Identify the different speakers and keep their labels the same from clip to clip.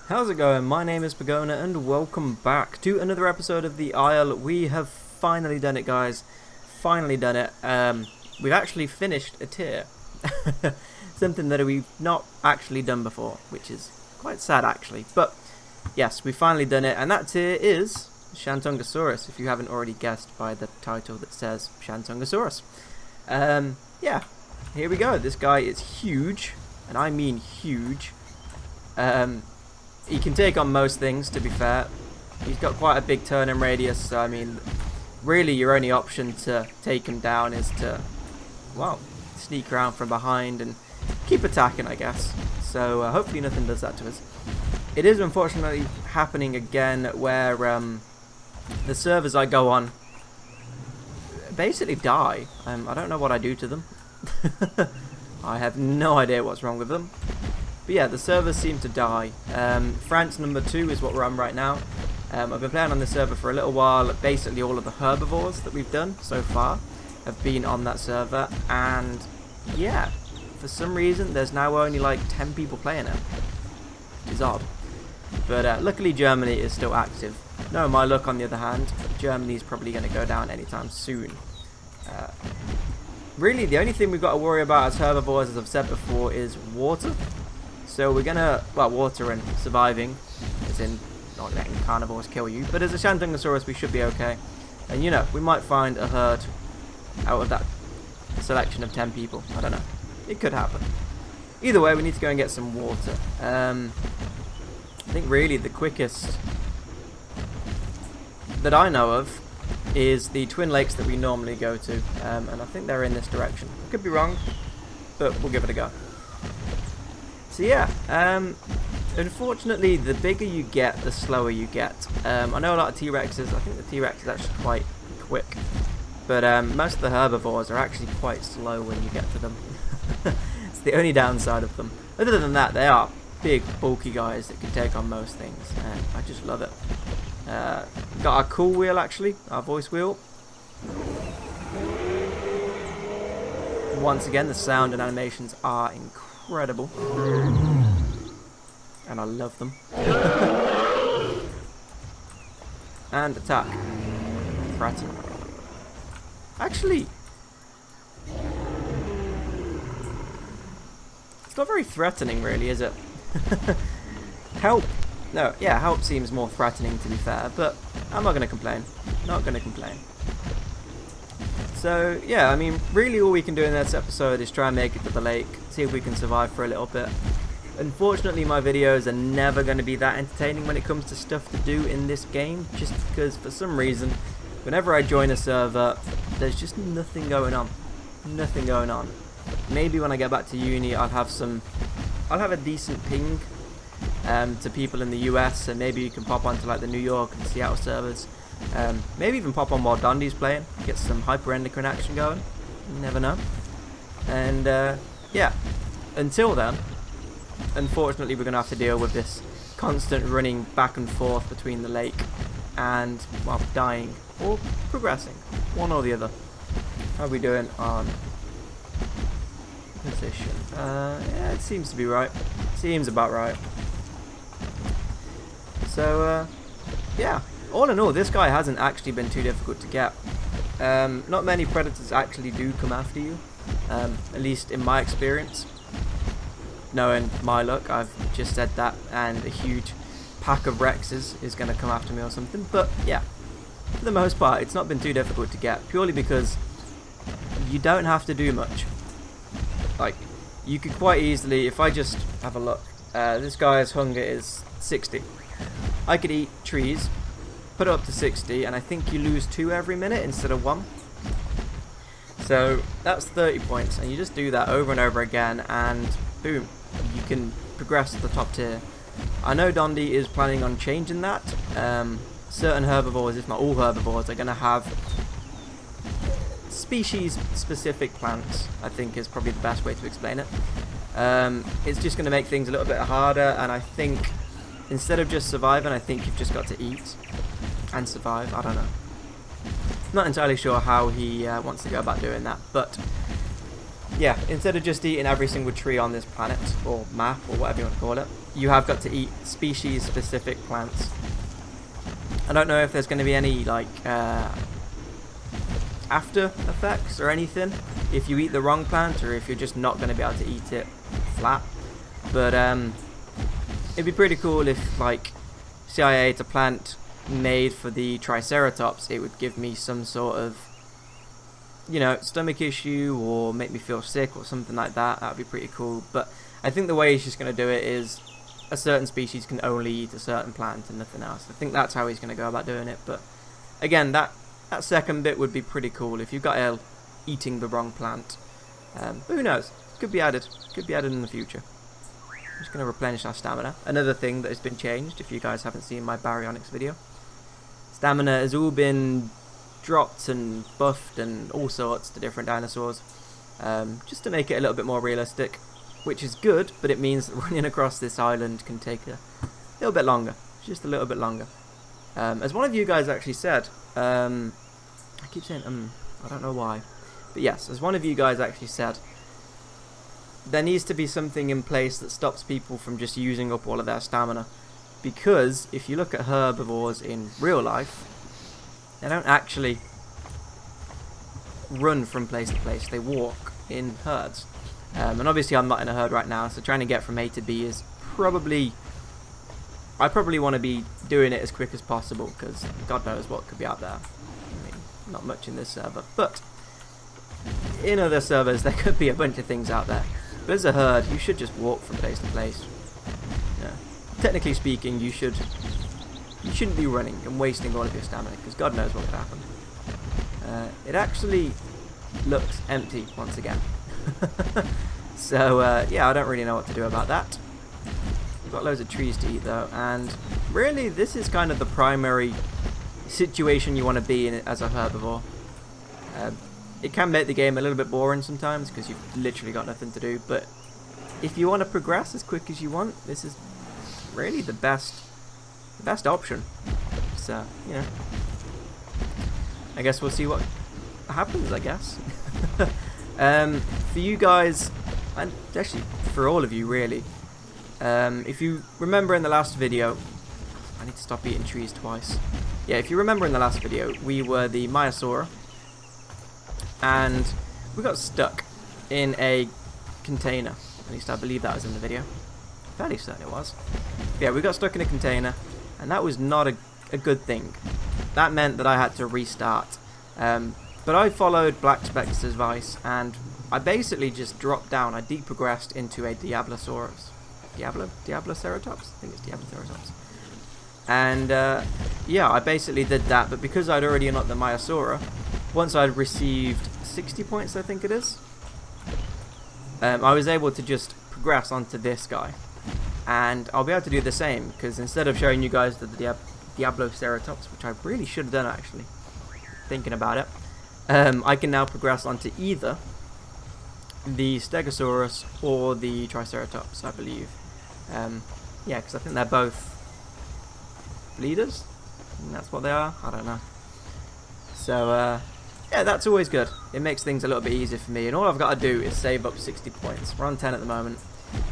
Speaker 1: How's it going? My name is Pagona and welcome back to another episode of The Isle. We have finally done it, guys. Finally done it. We've actually finished a tier. Something that we've not actually done before, which is quite sad actually. But yes, we've finally done it, and that tier is Shantungosaurus, if you haven't already guessed by the title that says Shantungosaurus. Yeah, here we go. This guy is huge, and I mean huge. He can take on most things, to be fair. He's got quite a big turning radius, so I mean, really your only option to take him down is to, well, sneak around from behind and keep attacking, I guess. So hopefully nothing does that to us. It is unfortunately happening again where the servers I go on basically die. I don't know what I do to them. I have no idea what's wrong with them. But yeah, the servers seem to die. France number 2 is what we're on right now. I've been playing on this server for a little while. Basically all of the herbivores that we've done so far have been on that server. And yeah, for some reason there's now only like 10 people playing it. Which is odd. But luckily Germany is still active. No, my luck on the other hand, Germany's probably going to go down anytime soon. Really the only thing we've got to worry about as herbivores, as I've said before, is water. So we're gonna, well, water and surviving, as in not letting carnivores kill you. But as a Shantungosaurus, we should be okay. And you know, we might find a herd out of that selection of 10 people. I don't know. It could happen. Either way, we need to go and get some water. I think really the quickest that I know of is the twin lakes that we normally go to. And I think they're in this direction. I could be wrong, but we'll give it a go. So yeah, unfortunately the bigger you get, the slower you get. I know a lot of T-Rexes, I think the T-Rex is actually quite quick. But most of the herbivores are actually quite slow when you get to them. It's the only downside of them. Other than that, they are big, bulky guys that can take on most things. And I just love it. Got our cool wheel actually, our voice wheel. Once again, the sound and animations are incredible, and I love them. And attack, threaten. Actually, it's not very threatening, really, is it? Help. No, yeah, help seems more threatening, to be fair, but I'm not going to complain. Not going to complain. So, yeah, I mean, really all we can do in this episode is try and make it to the lake, see if we can survive for a little bit. Unfortunately, my videos are never going to be that entertaining when it comes to stuff to do in this game, just because, for some reason, whenever I join a server, there's just nothing going on. Nothing going on. Maybe when I get back to uni, I'll have a decent ping to people in the US, and maybe you can pop onto like the New York and Seattle servers. Maybe even pop on while Dondi's playing, get some hyper-endocrine action going. You never know. And yeah, until then, unfortunately we're going to have to deal with this constant running back and forth between the lake and, well, dying or progressing, one or the other. How are we doing on position? Yeah, it seems to be right. Seems about right. So yeah, all in all, this guy hasn't actually been too difficult to get. Not many predators actually do come after you, at least in my experience. Knowing my luck, I've just said that, and a huge pack of Rexes is going to come after me or something. But yeah, for the most part, it's not been too difficult to get, purely because you don't have to do much. Like, you could quite easily, if I just have a look, this guy's hunger is 60. I could eat trees, put it up to 60, and I think you lose 2 every minute instead of 1. So that's 30 points, and you just do that over and over again, and boom, you can progress to the top tier. I know Dondi is planning on changing that. Certain herbivores, if not all herbivores, are going to have species-specific plants, I think is probably the best way to explain it. It's just going to make things a little bit harder, and I think instead of just surviving, I think you've just got to eat and survive. I don't know. Not entirely sure how he wants to go about doing that, but yeah, instead of just eating every single tree on this planet, or map, or whatever you want to call it, you have got to eat species-specific plants. I don't know if there's going to be any like after effects or anything if you eat the wrong plant, or if you're just not going to be able to eat it flat. But it'd be pretty cool if, like, say I ate a plant made for the Triceratops, it would give me some sort of, you know, stomach issue or make me feel sick or something like that. That would be pretty cool. But I think the way he's just going to do it is a certain species can only eat a certain plant and nothing else. I think that's how he's going to go about doing it. But again, that second bit would be pretty cool if you've got L eating the wrong plant. Who knows? Could be added. Could be added in the future. I'm just going to replenish our stamina. Another thing that has been changed, if you guys haven't seen my baryonyx video. Stamina has all been dropped and buffed and all sorts to different dinosaurs. Just to make it a little bit more realistic. Which is good, but it means that running across this island can take a little bit longer. Just a little bit longer. As one of you guys actually said, I keep saying I don't know why. But yes, as one of you guys actually said, there needs to be something in place that stops people from just using up all of their stamina. Because if you look at herbivores in real life, they don't actually run from place to place, they walk in herds. And obviously I'm not in a herd right now, so trying to get from A to B is probably... I probably want to be doing it as quick as possible, because God knows what could be out there. I mean, not much in this server, but in other servers there could be a bunch of things out there. But as a herd, you should just walk from place to place. Yeah. Technically speaking, you shouldn't be running and wasting all of your stamina, because God knows what could happen. It actually looks empty once again. So yeah, I don't really know what to do about that. We've got loads of trees to eat though, and really this is kind of the primary situation you want to be in as a herbivore. It can make the game a little bit boring sometimes because you've literally got nothing to do, but if you want to progress as quick as you want, this is really the best option. So, you know, I guess we'll see what happens, I guess. For you guys, and actually for all of you really, if you remember in the last video, I need to stop eating trees twice. Yeah, if you remember in the last video, we were the Myosaur, and we got stuck in a container. At least I believe that was in the video. Fairly certain it was. Yeah, we got stuck in a container, and that was not a good thing. That meant that I had to restart. But I followed Black Spectre's advice, and I basically just dropped down. I deprogressed into a Diablosaurus. Diabloceratops? I think it's Diabloceratops. And yeah, I basically did that, but because I'd already unlocked the Myosaur, once I'd received 60 points, I think it is, I was able to just progress onto this guy. And I'll be able to do the same, because instead of showing you guys the Diabloceratops, which I really should have done actually, thinking about it, I can now progress onto either the Stegosaurus or the Triceratops, I believe. Yeah, because I think they're both bleeders, and that's what they are. I don't know. So yeah, that's always good. It makes things a little bit easier for me, and all I've got to do is save up 60 points. We're on 10 at the moment.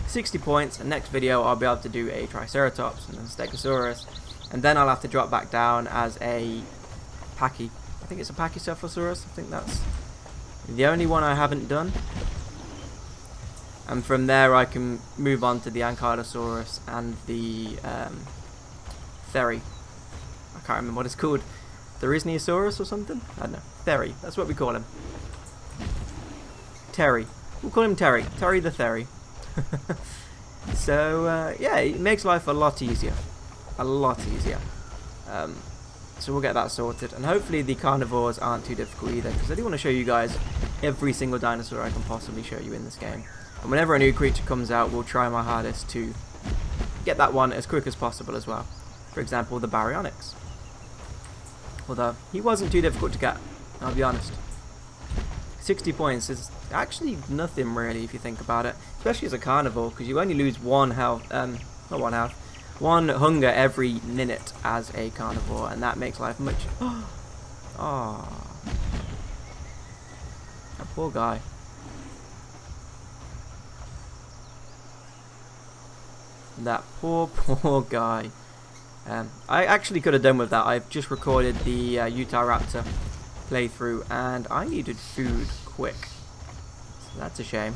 Speaker 1: 60 points, and next video I'll be able to do a Triceratops and then Stegosaurus, and then I'll have to drop back down as a Pachy. I think it's a Pachycephalosaurus. I think that's the only one I haven't done. And from there I can move on to the Ankylosaurus and the Theri. I can't remember what it's called. Therizneosaurus or something? I don't know. Theri. That's what we call him. Terry. We'll call him Terry. Terry the Theri. So yeah, it makes life a lot easier. A lot easier. So we'll get that sorted, and hopefully the carnivores aren't too difficult either, because I do want to show you guys every single dinosaur I can possibly show you in this game. And whenever a new creature comes out, we'll try my hardest to get that one as quick as possible as well. For example, the baryonyx. Although he wasn't too difficult to get, I'll be honest. 60 points is actually nothing really if you think about it, especially as a carnivore, because you only lose one health, not one health, one hunger every minute as a carnivore, and that makes life much... Oh, that poor guy. That poor, poor guy. I actually could have done with that. I've just recorded the Utah Raptor playthrough and I needed food quick. So that's a shame.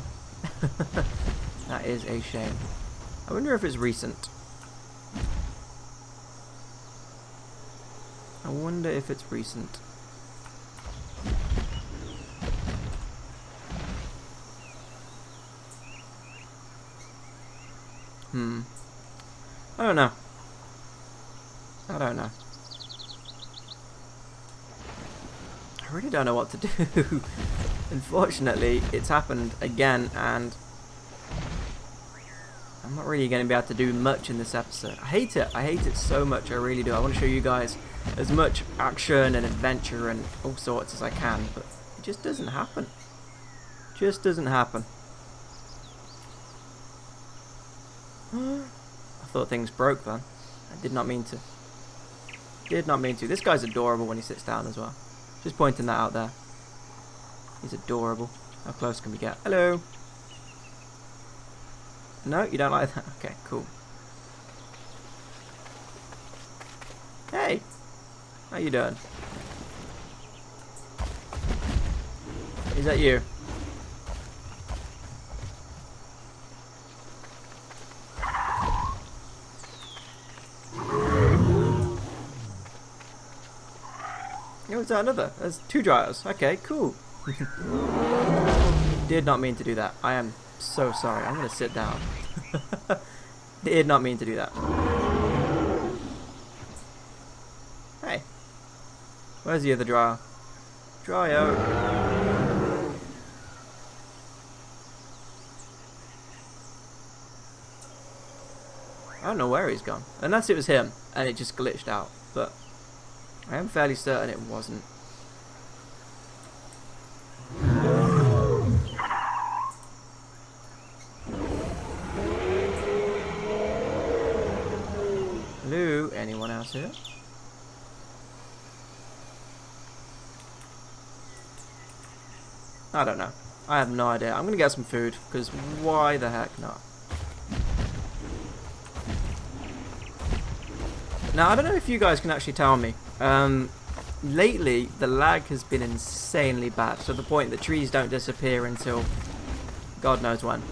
Speaker 1: That is a shame. I wonder if it's recent. I wonder if it's recent. I don't know. I don't know. I really don't know what to do. Unfortunately, it's happened again, and I'm not really going to be able to do much in this episode. I hate it. I hate it so much. I really do. I want to show you guys as much action and adventure and all sorts as I can, but it just doesn't happen. Just doesn't happen. I thought things broke then. I did not mean to. Did not mean to. This guy's adorable when he sits down as well. Just pointing that out there. He's adorable. How close can we get? Hello. No, you don't like that? Okay, cool. Hey. How you doing? Is that you? Oh, is that another? There's two dryers. Okay, cool. Did not mean to do that. I am so sorry. I'm going to sit down. Did not mean to do that. Hey. Where's the other dryer? Dryer. I don't know where he's gone. Unless it was him and it just glitched out. But I am fairly certain it wasn't. Hello? Anyone else here? I don't know. I have no idea. I'm gonna get some food, because why the heck not? Now, I don't know if you guys can actually tell me. Lately, the lag has been insanely bad, to the point that trees don't disappear until God knows when.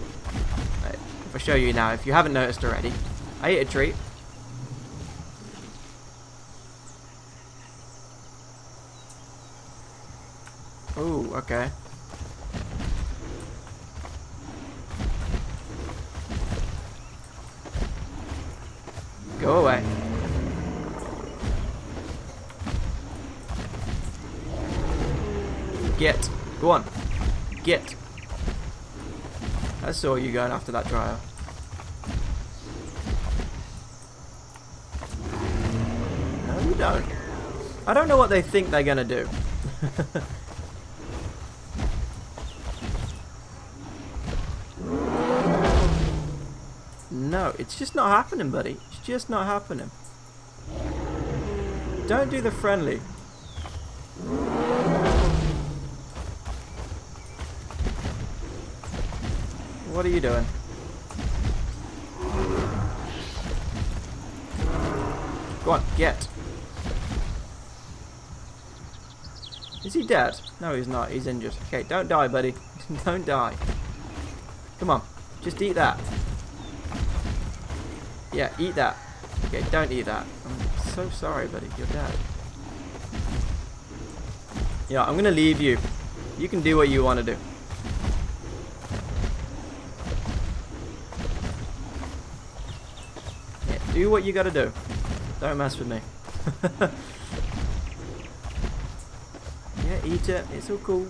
Speaker 1: If I show you now, if you haven't noticed already, I ate a tree. Ooh, okay. Go away. Get. Go on. Get. I saw you going after that dryer. No, you don't. I don't know what they think they're gonna do. No, it's just not happening, buddy. It's just not happening. Don't do the friendly. What are you doing? Go on, get. Is he dead? No, he's not. He's injured. Okay, don't die, buddy. Don't die. Come on, just eat that. Yeah, eat that. Okay, don't eat that. I'm so sorry, buddy. You're dead. Yeah, I'm gonna leave you. You can do what you want to do. Yeah, do what you gotta do. Don't mess with me. Yeah, eat it. It's all cool.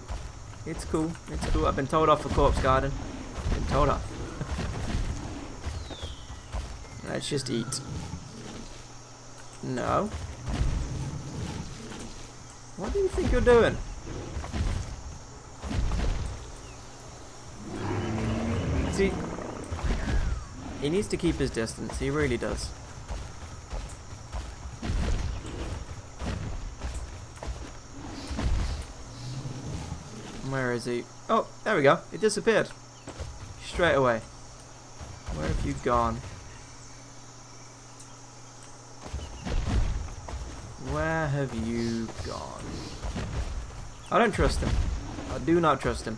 Speaker 1: It's cool. It's cool. I've been told off for corpse garden. Been told off. Let's just eat. No. What do you think you're doing? See, he needs to keep his distance. He really does. Where is he? Oh, there we go. It disappeared. Straight away. Where have you gone? have you gone? I don't trust him. I do not trust him.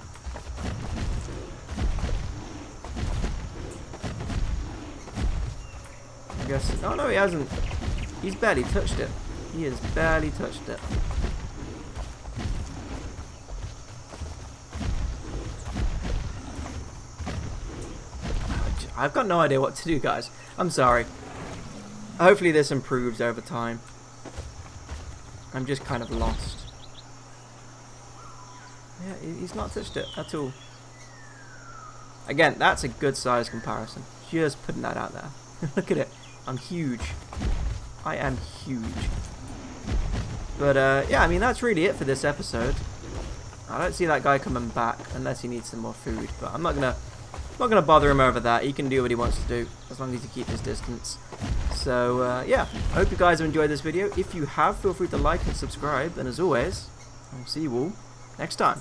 Speaker 1: I guess. Oh no, he hasn't. He's barely touched it. He has barely touched it. I've got no idea what to do, guys. I'm sorry. Hopefully this improves over time. I'm just kind of lost. Yeah, he's not touched it at all. Again, that's a good size comparison. Just putting that out there. Look at it. I'm huge. I am huge. But yeah, I mean that's really it for this episode. I don't see that guy coming back unless he needs some more food. But I'm not gonna bother him over that. He can do what he wants to do as long as he keeps his distance. So yeah, I hope you guys have enjoyed this video. If you have, feel free to like and subscribe. And as always, I'll see you all next time.